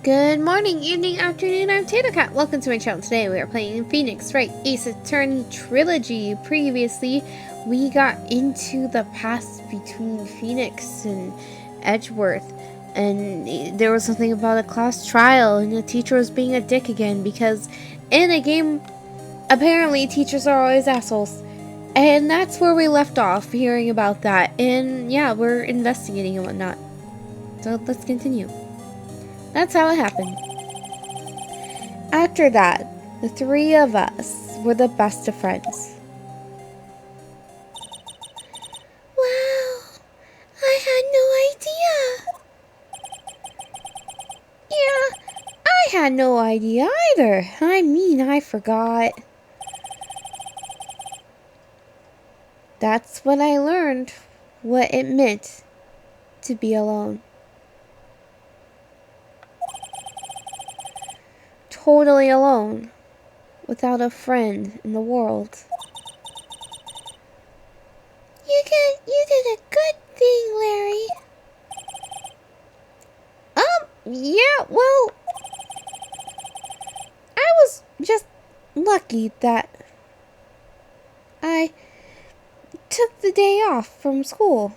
Good morning, evening, afternoon, I'm Tater Cat. Welcome to my channel. Today we are playing Phoenix Wright Ace Attorney Trilogy. Previously, we got into the past between Phoenix and Edgeworth. And there was something about a class trial and the teacher was being a dick again because in a game, apparently teachers are always assholes. And that's where we left off, hearing about that. And yeah, we're investigating and whatnot. So let's continue. That's how it happened. After that, the three of us were the best of friends. Wow, I had no idea. Yeah, I had no idea either. I mean, I forgot. That's when I learned what it meant to be alone. Totally alone, without a friend in the world. You did a good thing, Larry. Yeah, well, I was just lucky that I took the day off from school.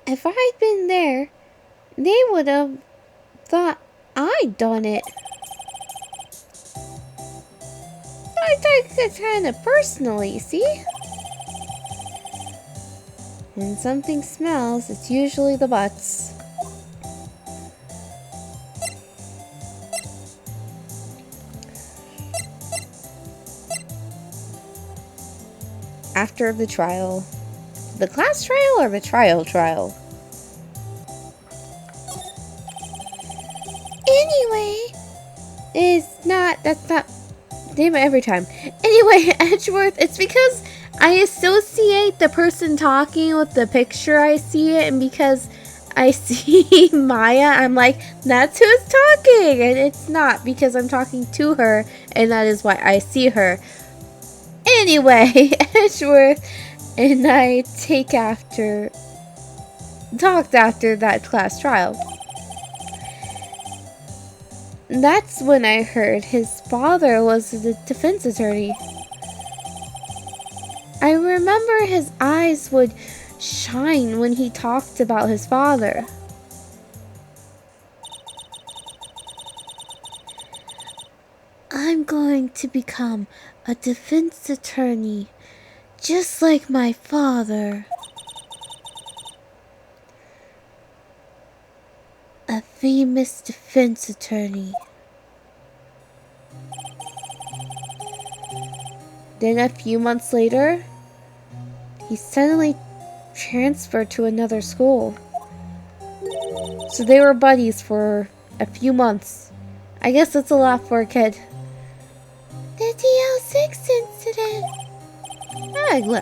If I'd been there, they would have thought I'd done it. I take it kind of personally, see? When something smells, it's usually the butts. After the trial. The class trial or the trial? Anyway, that's not, damn it, every time. Anyway, Edgeworth, it's because I associate the person talking with the picture I see it, and because I see Maya, I'm like, that's who's talking, and it's not because I'm talking to her, and that is why I see her. Anyway, Edgeworth and I talked after that class trial. That's when I heard his father was the defense attorney. I remember his eyes would shine when he talked about his father. I'm going to become a defense attorney, just like my father. A famous defense attorney. Then a few months later, he suddenly transferred to another school. So they were buddies for a few months. I guess that's a lot for a kid. The DL6 incident.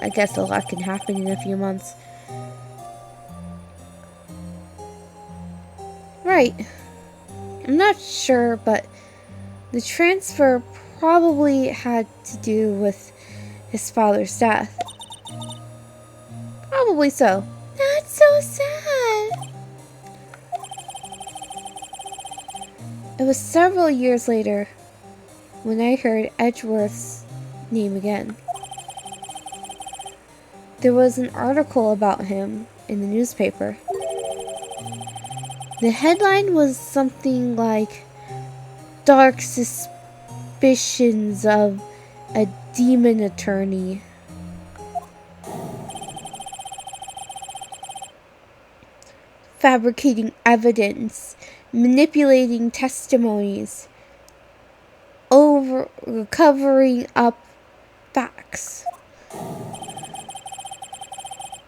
I guess a lot can happen in a few months. Right. I'm not sure, but the transfer probably had to do with his father's death. Probably so. That's so sad. It was several years later when I heard Edgeworth's name again. There was an article about him in the newspaper. The headline was something like, "Dark Suspicions of a Demon Attorney." Fabricating evidence, manipulating testimonies, covering up facts.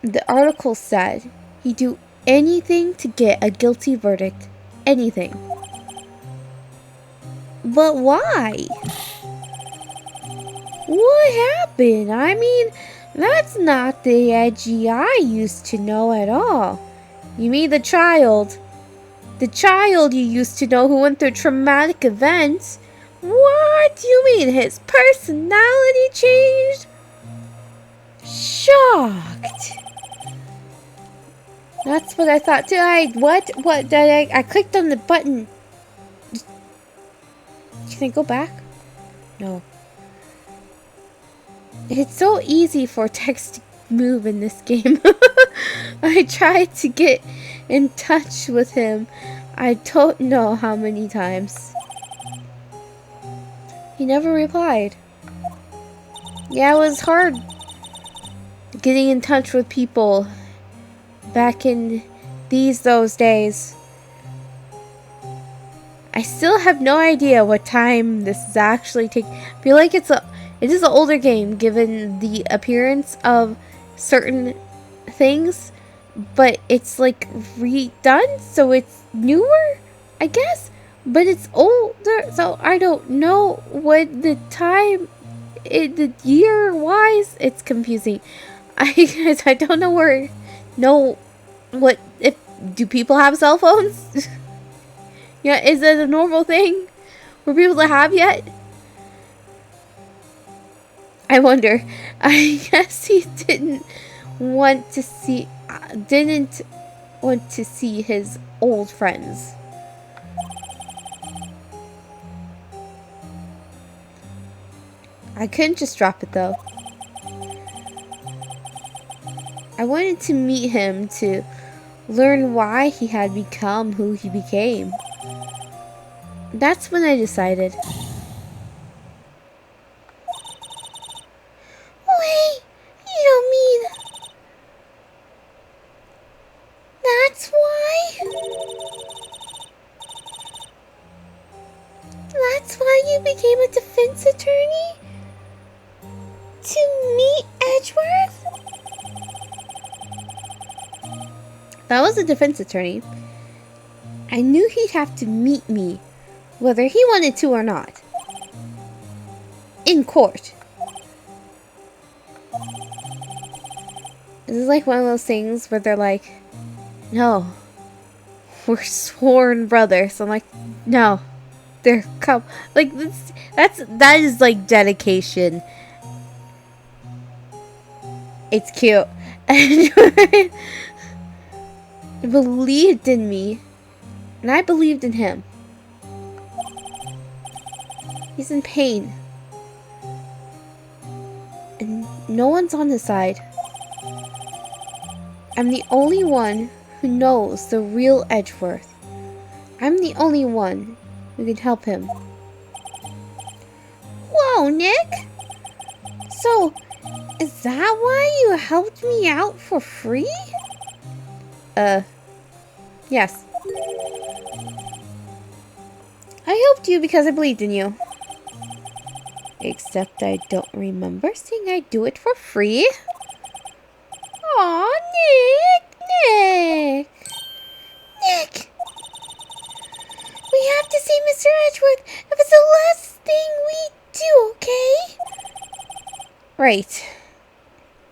The article said he'd do anything to get a guilty verdict. Anything. But why? What happened? I mean, that's not the Edgy I used to know at all. You mean the child? The child you used to know who went through traumatic events? What do you mean? His personality changed? Shocked. That's what I thought too. What? I clicked on the button. Can I go back? No. It's so easy for text to move in this game. I tried to get in touch with him. I don't know how many times. He never replied. Yeah, it was hard getting in touch with people back in those days. I still have no idea what time this is actually taking. I feel like it is an older game given the appearance of certain things, but it's like redone, so it's newer, I guess, but it's older, so I don't know what the time, the year wise, it's confusing. I don't know what, if, do people have cell phones? Yeah, is it a normal thing for people to have yet? I wonder. I guess he didn't want to see his old friends. I couldn't just drop it though. I wanted to meet him to learn why he had become who he became. That's when I decided. Wait, you don't mean that's why? That's why you became a defense attorney? To meet Edgeworth? If I was a defense attorney, I knew he'd have to meet me, whether he wanted to or not. In court. This is like one of those things where they're like, no, we're sworn brothers. I'm like, no, they're like that is like dedication. It's cute. He believed in me, and I believed in him. He's in pain, and no one's on his side. I'm the only one who knows the real Edgeworth. I'm the only one who can help him. Whoa, Nick! So, is that why you helped me out for free? Yes. I helped you because I believed in you. Except I don't remember saying I'd do it for free. Aw, Nick! Nick! We have to see Mr. Edgeworth if it's the last thing we do, okay? Right.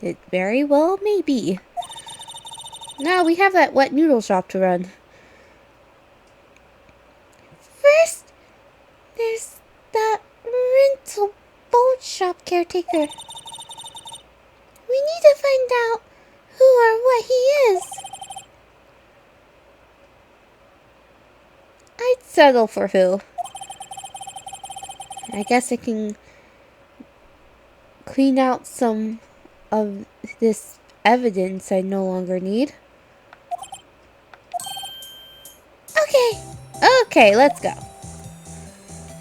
It very well may be. Now we have that wet noodle shop to run. First, there's that rental boat shop caretaker. We need to find out who or what he is. I'd settle for who. I guess I can clean out some of this evidence I no longer need. Okay, let's go.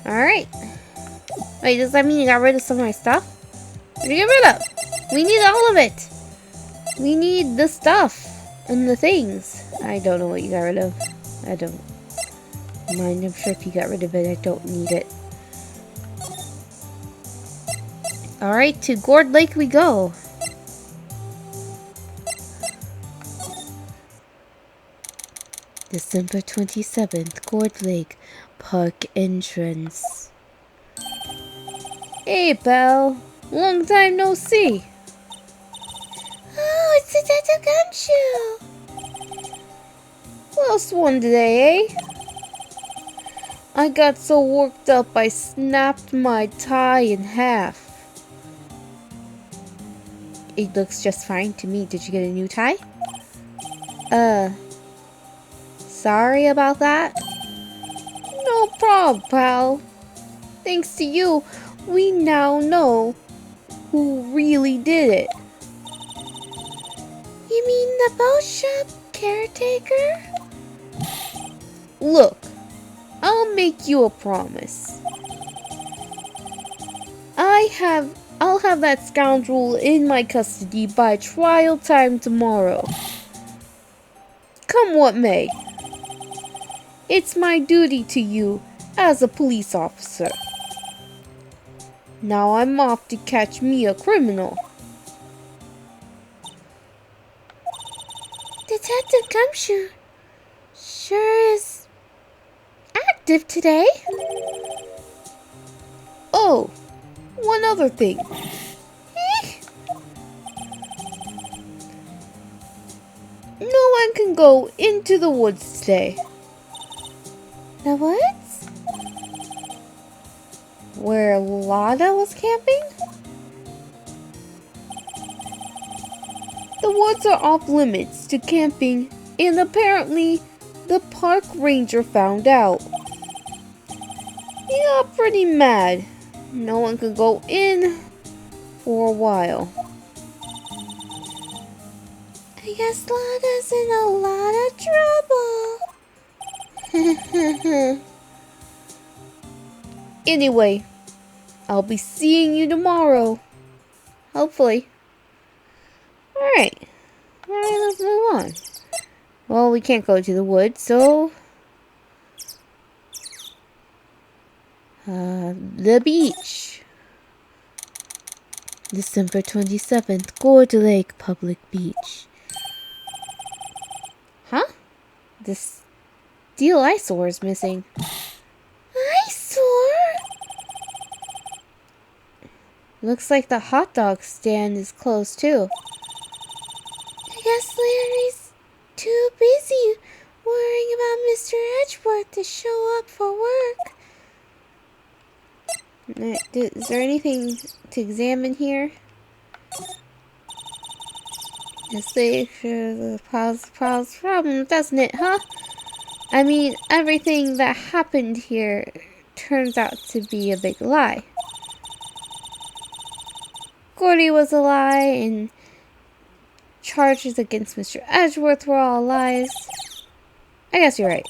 Alright. Wait, does that mean you got rid of some of my stuff? What did you get rid of? We need all of it. We need the stuff and the things. I don't know what you got rid of. I don't mind. I'm sure if you got rid of it, I don't need it. Alright, to Gourd Lake we go. December 27th, Gourd Lake Park entrance. Hey, pal. Long time no see. Oh, it's the Tattoo Gumshoe. Lost one today, eh? I got so worked up I snapped my tie in half. It looks just fine to me. Did you get a new tie? Uh, sorry about that. No problem, pal. Thanks to you, we now know who really did it. You mean the boat shop caretaker? Look, I'll make you a promise. I'll have that scoundrel in my custody by trial time tomorrow. Come what may. It's my duty to you as a police officer. Now I'm off to catch me a criminal. Detective Gumshoe sure is active today. Oh, one other thing. No one can go into the woods today. The woods? Where Lada was camping? The woods are off limits to camping, and apparently the park ranger found out. He got pretty mad. No one could go in for a while. I guess Lada's in a lot of trouble. Anyway, I'll be seeing you tomorrow. Hopefully. Alright, let's move on. Well, we can't go to the woods, so... the beach. December 27th, Gorge Lake Public Beach. Huh? This steel eyesore is missing. Eyesore? Looks like the hot dog stand is closed too. I guess Larry's too busy worrying about Mr. Edgeworth to show up for work. Is there anything to examine here? This picture problem, doesn't it, huh? I mean, everything that happened here turns out to be a big lie. Gordy was a lie, and charges against Mr. Edgeworth were all lies. I guess you're right.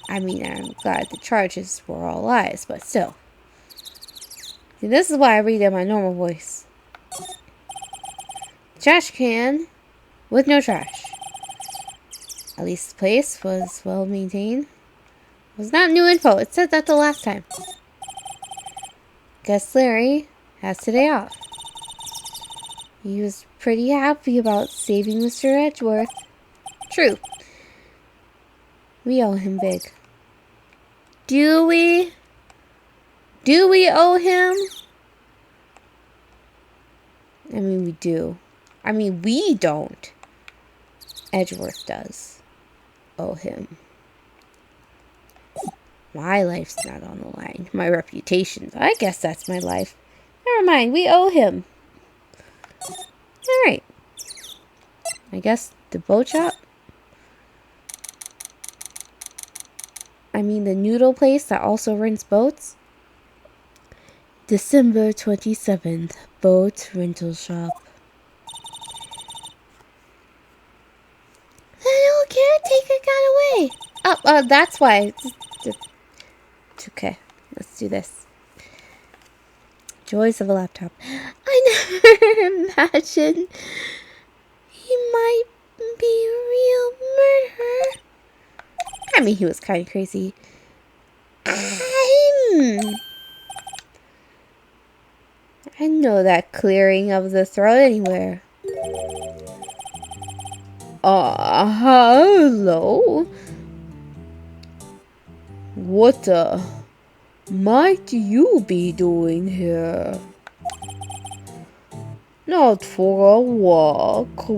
I mean, I'm glad the charges were all lies, but still. See, this is why I read in my normal voice. Trash can with no trash. At least the place was well maintained. It was not new info. It said that the last time. Guess Larry has today off. He was pretty happy about saving Mr. Edgeworth. True. We owe him big. Do we? Do we owe him? I mean, we do. I mean, we don't. Edgeworth does owe him. My life's not on the line. My reputation. I guess that's my life. Never mind, we owe him. Alright. I guess the boat shop? I mean the noodle place that also rents boats? December 27th, boat rental shop. That old caretaker got away. Oh, that's why. It's okay. Let's do this. Joys of a laptop. I never imagined he might be a real murderer. I mean, he was kind of crazy. I know that clearing of the throat anywhere. Hello? What might you be doing here? Not for a walk,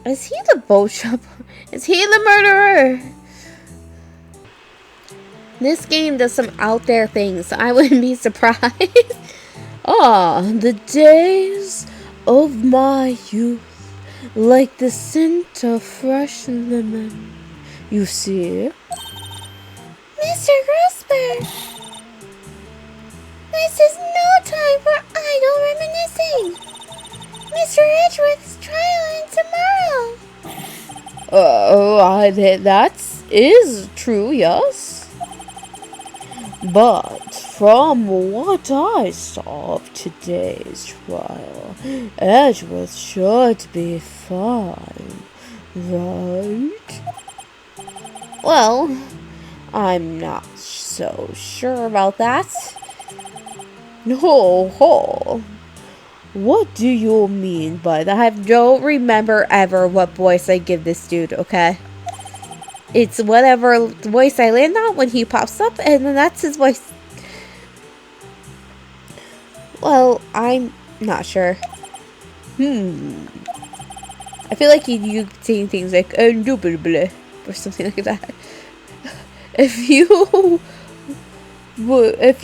Is he the boat shop? Is he the murderer? This game does some out there things, so I wouldn't be surprised. Ah, the days of my youth, like the scent of fresh lemon. You see? Mr. Grosberg, this is no time for idle reminiscing. Mr. Edgeworth's trial ends tomorrow. That is true, yes. But from what I saw of today's trial, Edgeworth should be fine, right? Well, I'm not so sure about that. Ho. What do you mean by that? I don't remember ever what voice I give this dude, okay? It's whatever voice I land on when he pops up, and then that's his voice. Well, I'm not sure. I feel like you saying things like indubitably or something like that. If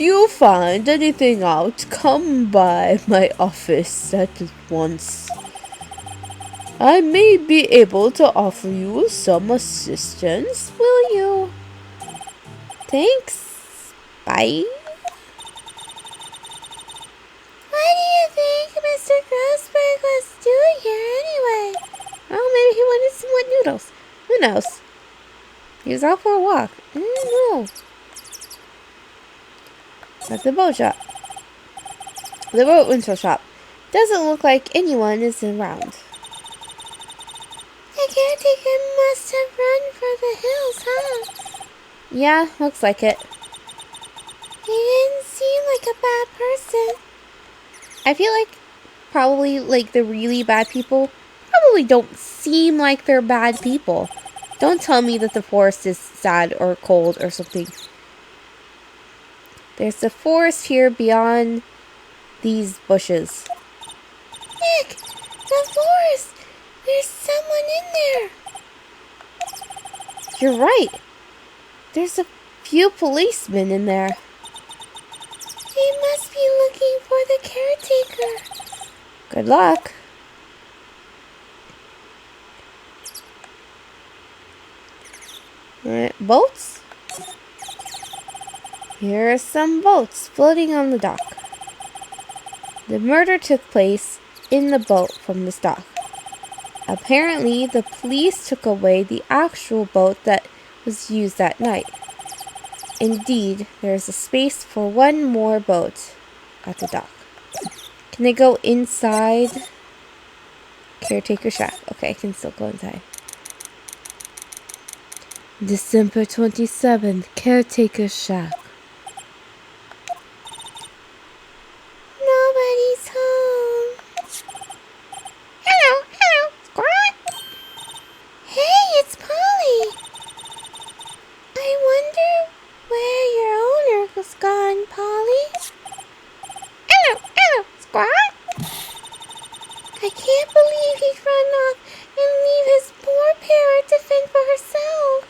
you find anything out, come by my office at once. I may be able to offer you some assistance, will you? Thanks. Bye. What do you think Mr. Grossberg was doing here anyway? Oh, maybe he wanted some wet noodles. Who knows? He was out for a walk. I don't know. At the boat shop. The boat rental shop. Doesn't look like anyone is around. The caretaker must have run for the hills, huh? Yeah, looks like it. He didn't seem like a bad person. I feel like probably like the really bad people probably don't seem like they're bad people. Don't tell me that the forest is sad or cold or something. There's a forest here beyond these bushes. Nick, the forest! There's someone in there! You're right. There's a few policemen in there. They must be looking for the caretaker. Good luck. Alright, boats? Here are some boats floating on the dock. The murder took place in the boat from this dock. Apparently, the police took away the actual boat that was used that night. Indeed, there is a space for one more boat at the dock. Can I go inside? Caretaker shack. Okay, I can still go inside. December 27th, caretaker shack. Nobody's home. Hello, Squat. Hey, it's Polly. I wonder where your owner was gone, Polly. Hello, Squat. I can't believe he'd run off and leave his poor parrot to fend for herself.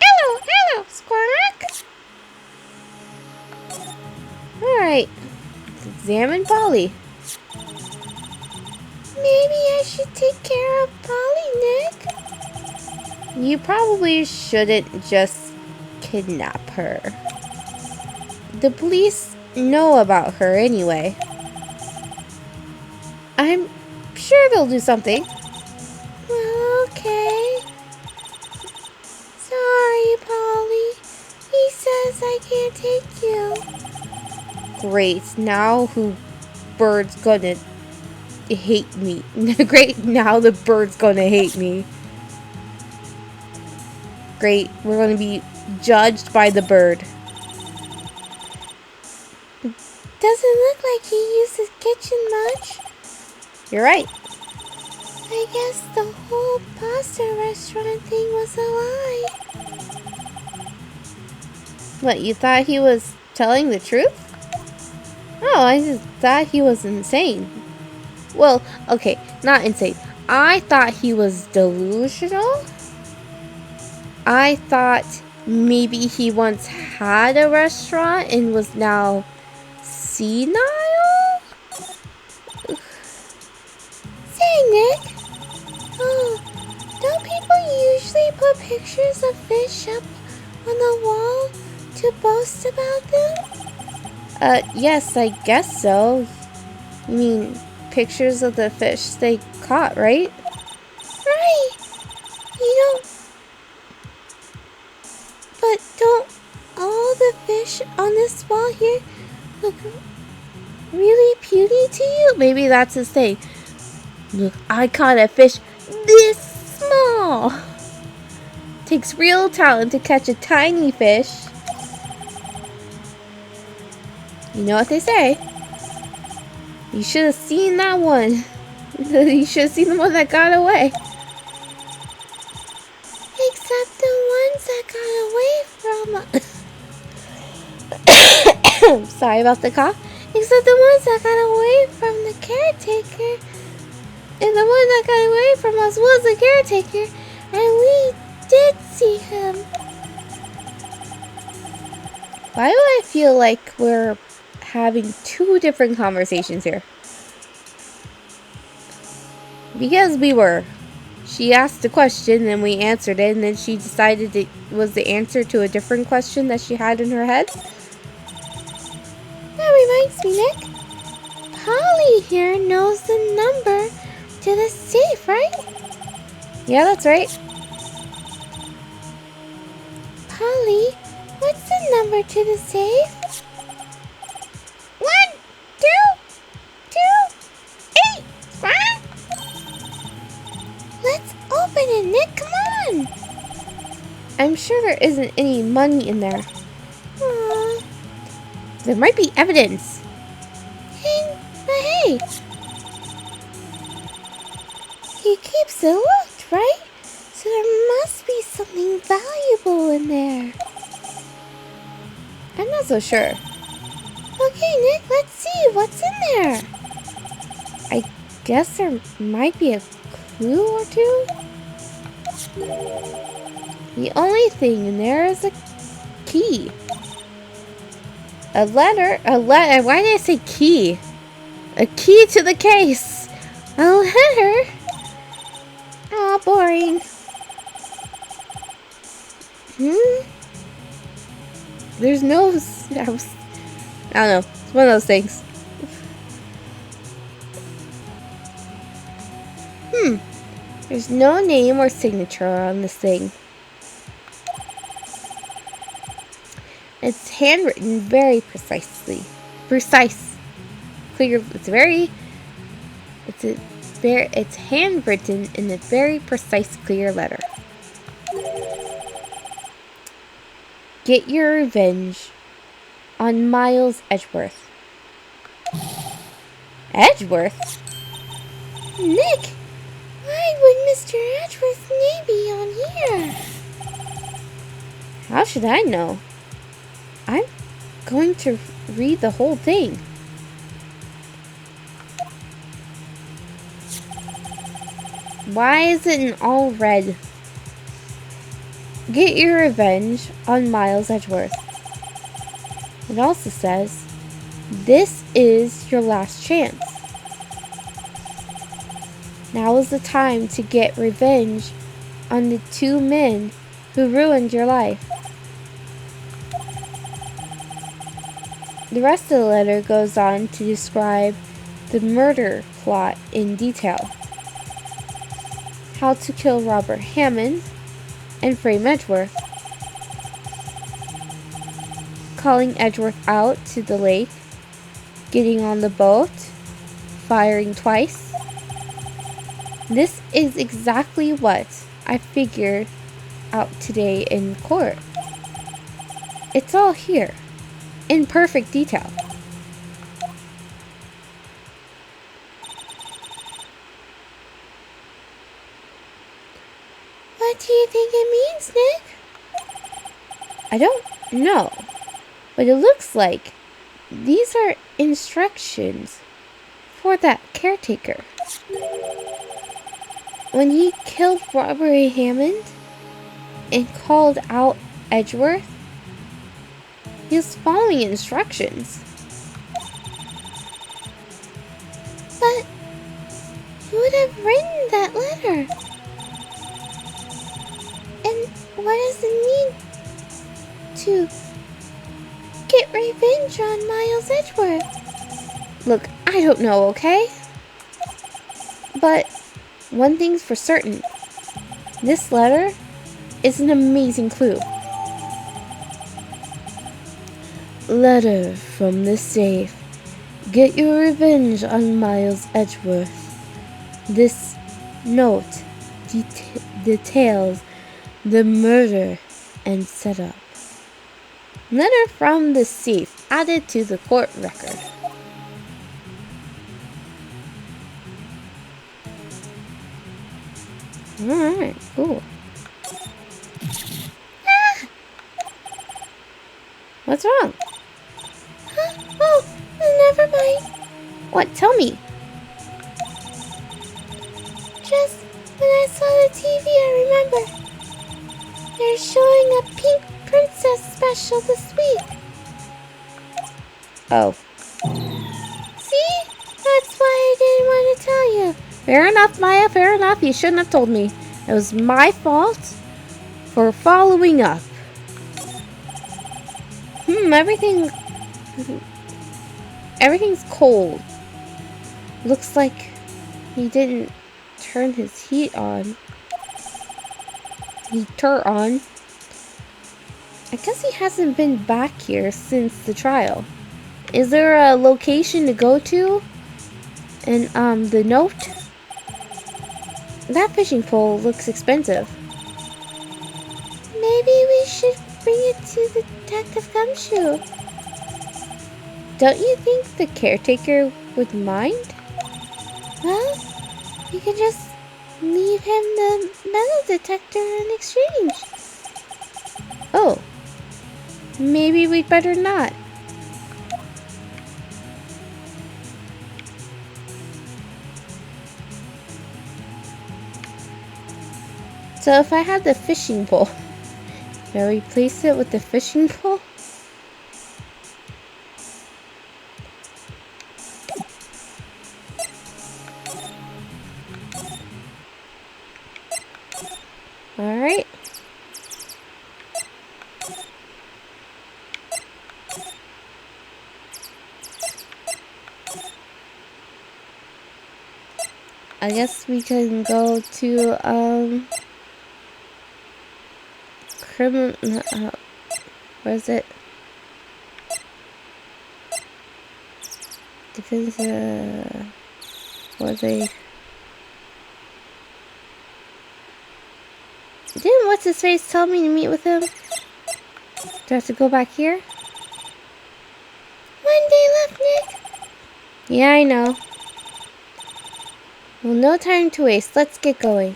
Hello, Squawk. Alright, let's examine Polly. Maybe I should take care of Polly, Nick. You probably shouldn't just kidnap her. The police know about her anyway. I'm sure they'll do something. Well, okay. Sorry, Polly. He says I can't take you. Great. Now who bird's gonna hate me? Great. Now the bird's gonna hate me. Great. We're gonna be judged by the bird. Doesn't look like he uses kitchen much. You're right. I guess the whole pasta restaurant thing was a lie. What, you thought he was telling the truth? Oh, I just thought he was insane. Well, okay, not insane. I thought he was delusional. I thought maybe he once had a restaurant and was now senile? Say, Nick. Oh, don't people usually put pictures of fish up on the wall to boast about them? Yes, I guess so. You mean pictures of the fish they caught, right? Right. But don't all the fish on this wall here look really puny to you? Maybe that's his thing. Look, I caught a fish this small. Takes real talent to catch a tiny fish. You know what they say. You should have seen that one. You should have seen the one that got away. Except the ones that got away from... Sorry about the cough. Except the ones that got away from the caretaker. And the one that got away from us was the caretaker. And we did see him. Why do I feel like we're having two different conversations here? Because we were. She asked a question and we answered it, and then she decided it was the answer to a different question that she had in her head. That reminds me, Nick. Polly here knows the number to the safe, right? Yeah, that's right. Polly, what's the number to the safe? 1, 2, 2, 8, 5. Let's open it, Nick. Come on. I'm sure there isn't any money in there. Aww. There might be evidence. Hey, he keeps it locked, right? So there must be something valuable in there. I'm not so sure. Okay, Nick, let's see what's in there. I guess there might be a clue or two. The only thing in there is a key. A letter. Why did I say key? A key to the case. A letter. Aw, boring. There's no... I don't know. It's one of those things. There's no name or signature on this thing. It's handwritten very precisely. Precise. Clear. It's handwritten in a very precise, clear letter. Get your revenge on Miles Edgeworth. Edgeworth? Nick, why would Mr. Edgeworth's name be on here? How should I know? I'm going to read the whole thing. Why is it in all red? Get your revenge on Miles Edgeworth. It also says, this is your last chance. Now is the time to get revenge on the two men who ruined your life. The rest of the letter goes on to describe the murder plot in detail. How to kill Robert Hammond and frame Edgeworth. Calling Edgeworth out to the lake. Getting on the boat. Firing twice. This is exactly what I figured out today in court. It's all here, in perfect detail. What do you think it means, Nick? I don't know, but it looks like these are instructions for that caretaker. When he killed Robert Hammond and called out Edgeworth, he was following instructions. have written that letter? And what does it mean to get revenge on Miles Edgeworth? Look, I don't know, okay? But one thing's for certain. This letter is an amazing clue. Letter from the safe. Get your revenge on Miles Edgeworth. This note details the murder and setup. Letter from the safe added to the court record. Alright, cool. Ah! What's wrong? Huh? Oh, never mind. What? Tell me. Just when I saw the TV, I remember. They're showing a Pink Princess special this week. Oh. See? That's why I didn't want to tell you. Fair enough, Maya, fair enough. You shouldn't have told me. It was my fault for following up. Everything's cold. Looks like he didn't turn his heater on. I guess he hasn't been back here since the trial. Is there a location to go to? And the note? That fishing pole looks expensive. Maybe we should bring it to Detective Gumshoe. Don't you think the caretaker would mind? Well, you can just leave him the metal detector in exchange. Oh. Maybe we'd better not. So if I had the fishing pole, can I replace it with the fishing pole? Alright. I guess we can go to, where is it? Defense, Didn't what's-his-face tell me to meet with him? Do I have to go back here? 1 day left, Nick. Yeah, I know. Well, no time to waste. Let's get going.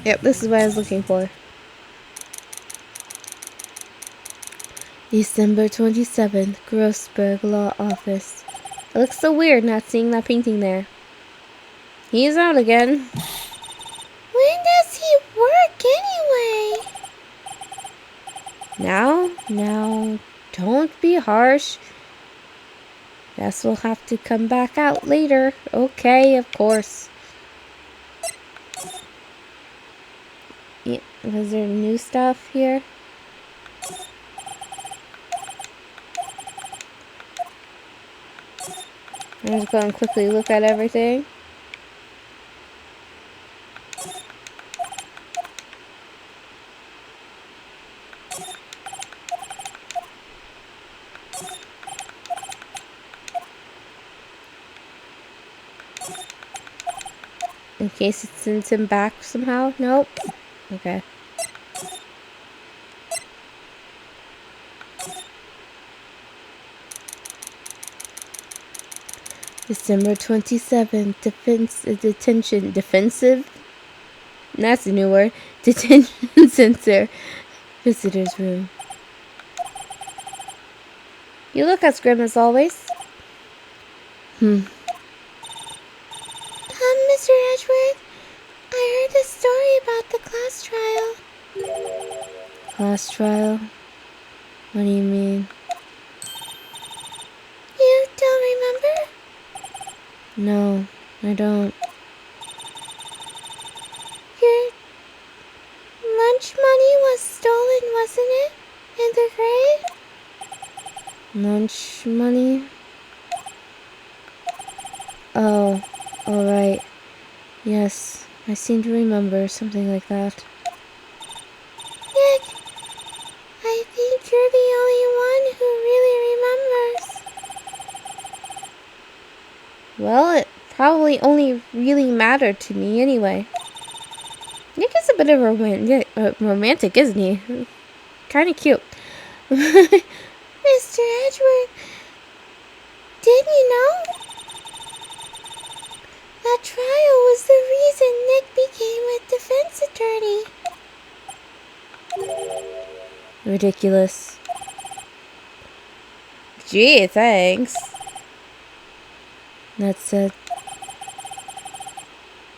Yep, this is what I was looking for. December 27th, Grossberg Law Office. It looks so weird not seeing that painting there. He's out again. When does he work anyway? Now, don't be harsh. Guess we'll have to come back out later. Okay, of course. Yeah, was there new stuff here? I'm just going to quickly look at everything. In case it sends him back somehow? Nope. Okay. December 27th, defensive? That's a new word. Detention center. Visitor's room. You look as grim as always. Mr. Edgeworth, I heard the story about the class trial. Class trial? What do you mean? No, I don't. Your lunch money was stolen, wasn't it? In the grave? Lunch money? Oh, alright. Yes, I seem to remember something like that. Nick, I think you're the only one who really remembers. Well, it probably only really mattered to me anyway. Nick is a bit of a romantic, isn't he? Kind of cute. Mr. Edgeworth, did you know? That trial was the reason Nick became a defense attorney. Ridiculous. Gee, thanks. That said,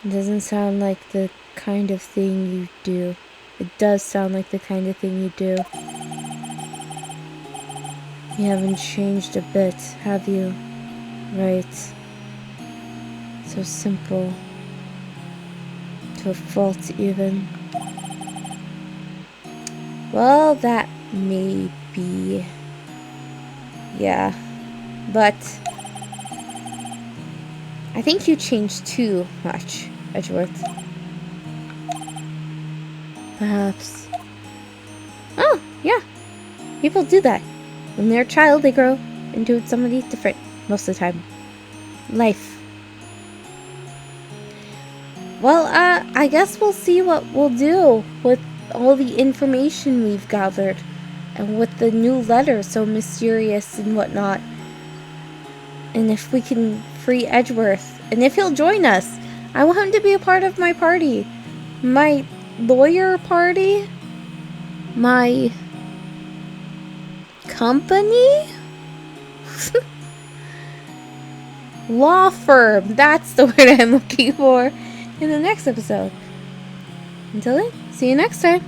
it doesn't sound like the kind of thing you do. It does sound like the kind of thing you do. You haven't changed a bit, have you? Right. So simple. To a fault, even. Well, that may be. Yeah. But I think you changed too much, Edgeworth. Perhaps. Oh, yeah. People do that. When they're a child, they grow into somebody different most of the time. Life. Well, I guess we'll see what we'll do with all the information we've gathered. And with the new letter so mysterious and whatnot. And if we can free Edgeworth. And if he'll join us. I want him to be a part of my party. My lawyer party. My company? Law firm. That's the word I'm looking for in the next episode. Until then, see you next time.